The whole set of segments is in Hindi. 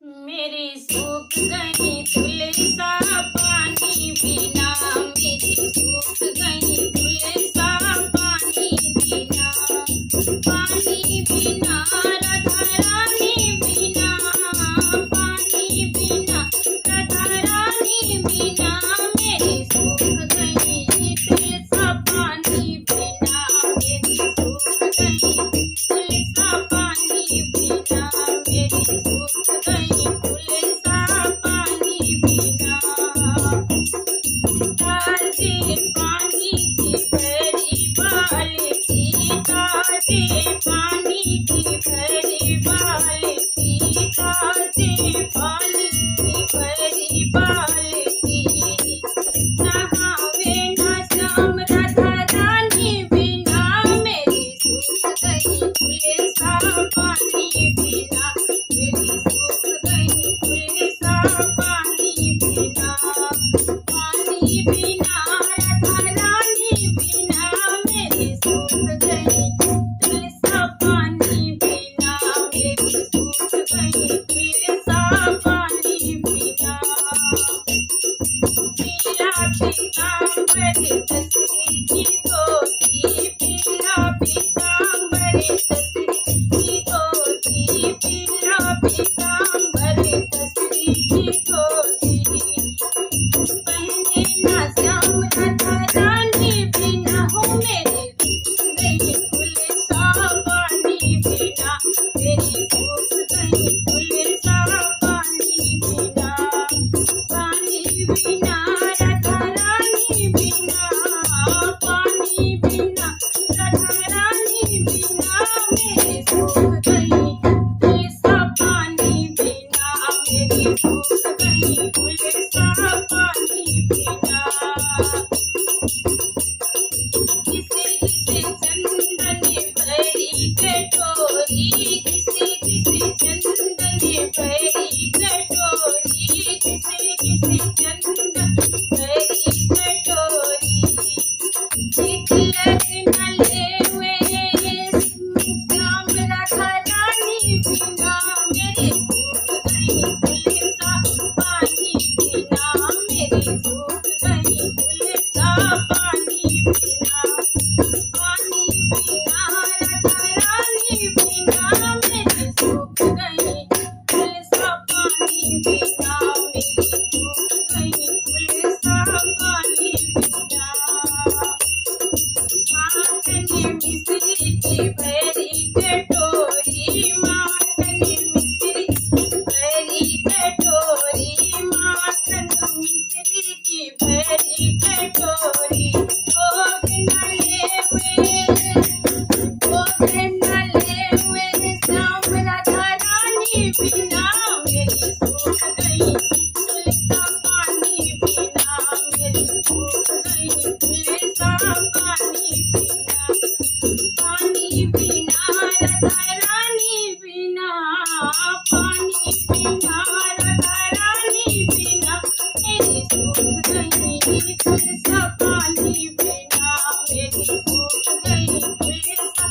मेरी सूख गई तुलसा पानी बिना, मेरी सूख गई तुलसा पानी बिना, पानी बिना राधा रानी बिना, पानी बिना राधा रानी बिना, मेरी सूख गई तुलसा पानी बिना, मेरी सूख गई तुलसा पानी बिना, मेरी सूख गई तुलसा पानी बिना। ताजे पानी की भरी बाल्टी, ताजे पानी की भरी बाल्टी, ताजे पानी की भरी बाल्टी, नहावे न श्याम राधा रानी बिना, मेरी सूख गई तुलसा पानी बिना, मेरी सूख गई तुलसा पानी बिना, पानी बिना राधा रानी बिना, मेरी सूख गई तुलसा पानी बिना, मेरी सूख गई तुलसा पानी बिना। पीला पीताम्बर तसरी की धोती, पीला पीताम्बर तसरी की धोती, पीला पीताम्बर तसरी की धोती, पहने ना श्याम राधा रानी बिना, हो मेरी सूख गई तुलसा पानी बिना, मेरी सूख गई तुलसा पानी बिना, पानी बिना राधा रानी बिना, पानी बिना राधा रानी बिना, मेरी सूख गई तुलसा पानी बिना, मेरी सूख गई तुलसा पानी बिना। किसी किसी चंदन भरी कटोरी, किसी किसी चंदन भरी कटोरी, किसी किसी चंदन भरी कटोरी, तिलक न लेवे श्याम राधा रानी बिना, मेरी सूख गई तुलसा पानी बिना, मेरी सूख गई तुलसा पानी बिना, पानी बिना राधा रानी बिना, मेरी सूख गई तुलसा पानी बिना, मेरी सूख गई तुलसा पानी बिना। माखन मिश्री की भरी कटोरी, माखन मिश्री की भरी कटोरी, माखन मिश्री की भरी कटोरी, भोग न लेवे, भोग न लेवे श्याम राधा रानी बिना, मेरी सूख गई तुलसा पानी बिना, मेरी सूख गई तुलसा पानी बिना, पानी बिना राधा रानी बिना, पानी बिना राधा रानी बिना, मेरी सूख गई तुलसा पानी बिना, मेरी सूख गई तुलसा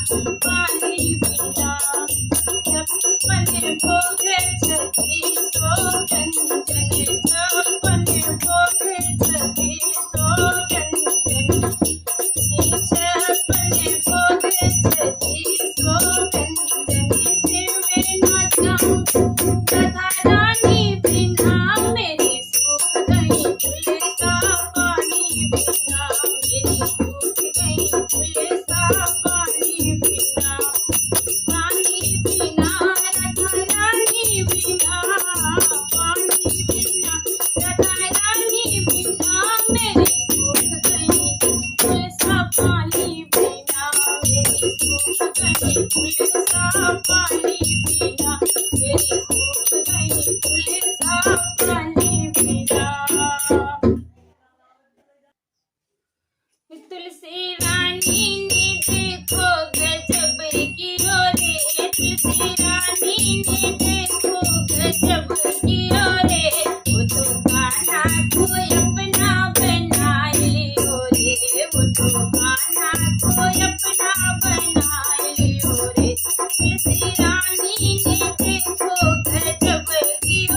पानी बिना। छप्पन भोग छठी सो व्यंजन, छप्पन भोग छठी सो व्यंजन, छप्पन भोग छठी सो व्यंजन, दिव्य न श्याम राधा रानी बिना, मेरी सूख गई तुलसा पानी बिना, मेरी सूख गई तुलसा पानी बिना, पानी बिना राधा रानी बिना, पानी बिना राधा रानी बिना, मेरी सूख गई तुलसा पानी बिना, मेरी सूख गई तुलसा पानी बिना, मेरी सूख गई तुलसा पानी बिना। तुलसी रानी ने देखो गजब कियो रे, तुलसी रानी ने देखो गजब कियो रे, वो तो कान्हा को अपना बना लियो रे, वो तो कान्हा को अपना बना लियो रे, तुलसी रानी ने देखो गजब कियो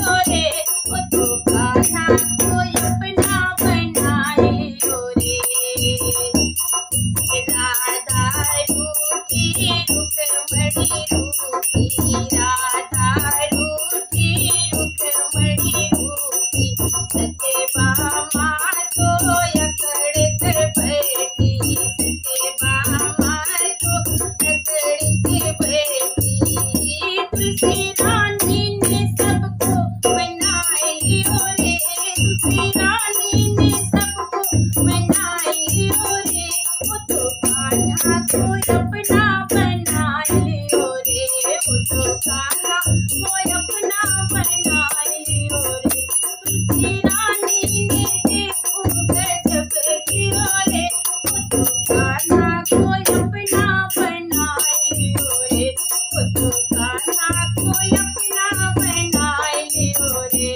कान्हा कोई अपना बना लियो रे। तुलसी रानी ने देखो गजब कियो रे, वो तो कान्हा कोई अपना बना लियो रे, वो तो कान्हा कोई अपना बना लियो रे।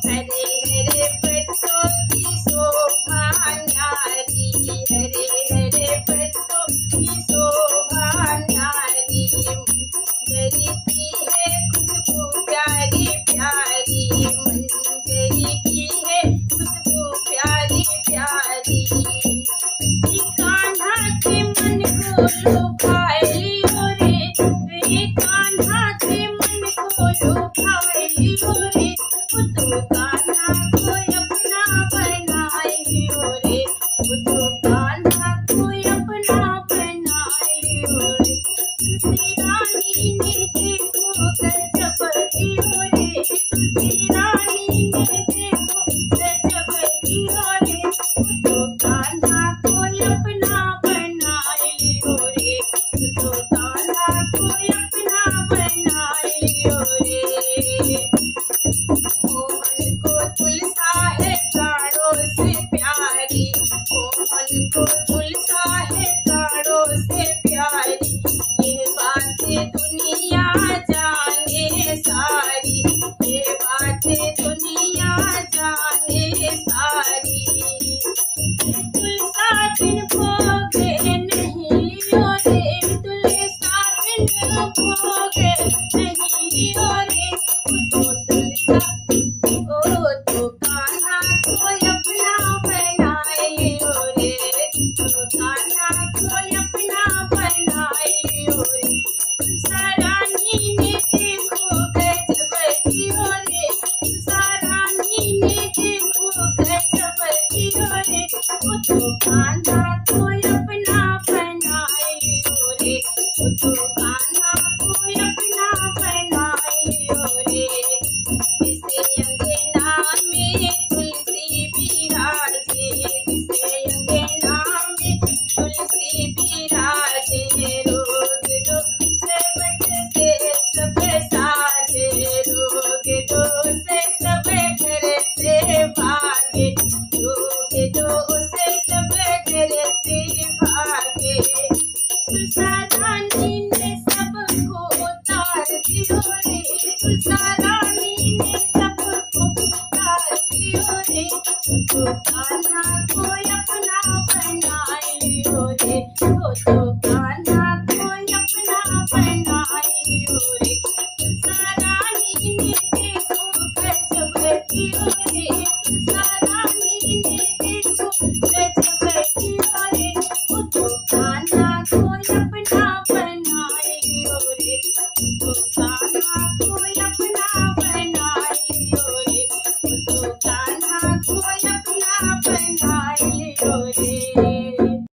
हरे हरे पत्तों की शोभा न्यारी, हरे हरे पत्तों की शोभा न्यारी, मंजरी की है खुशबू प्यारी प्यारी, मंजरी की है खुशबू प्यारी प्यारी। ये कान्हा के मन को लुभाए लियो रे, ये कान्हा के मन को लुभाए लियो रे, वो तो कान्हा कोई अपना बनाए लियो रे, वो तो कान्हा कोई अपना बनाए लियो रे। तुलसी रानी ने देखो गजब कियो रे, तुलसी रानी ने देखो गजब कियो रे, वो तो कान्हा कोई अपना बनाए लियो रे, वो तो कान्हा कोई अपना बनाए लियो रे। मोहन को तुलसा है प्राणों से प्यारी, मोहन को तुलसा है प्राणों से प्यारी, ये बातें दुनिया जाने सारी, ये बातें दुनिया जाने सारी। तुलसा बिन भोगे नहीं लियो रे, तुलसा बिन भोगे नहीं लियो रे, वो तो तुलसा ओ तो कान्हा कोई अपना बनाए लियो रे, तो कान्हा कोई अपना बनाए लियो रे। तुलसा रानी ने देखो गजब कियो रे, तुलसा रानी ने देखो गजब कियो रे, वो तो कान्हा कोई अपना बनाए लियो रे, वो तो कान्हा कोई अपना बनाए लियो रे। जिसे अंगना में तुलसी बिराजे, जिसे अंगना में तुलसी बिराजे, रोग दो से बचते सब साजे, रोग दो से सब घर से भागे, रोग दो से सब घर से भागे। तुलसा रानी ने सबको उतार दियो रे, तुलसा रानी ने सबको उतार दियो रे, वो तो कान्हा कोई अपना बनाए लियो रे, वो तो कान्हा कोई अपना बनाए लियो रे। तुलसा रानी ने देखो गजब कियो रे, तुलसा रानी ने देखो गजब कियो रे, वो तो कान्हा कोई अपना बनाए लियो रे, वो तो कान्हा कोई अपना बनाए लियो रे, वो तो कान्हा कोई अपना बनाए लियो रे।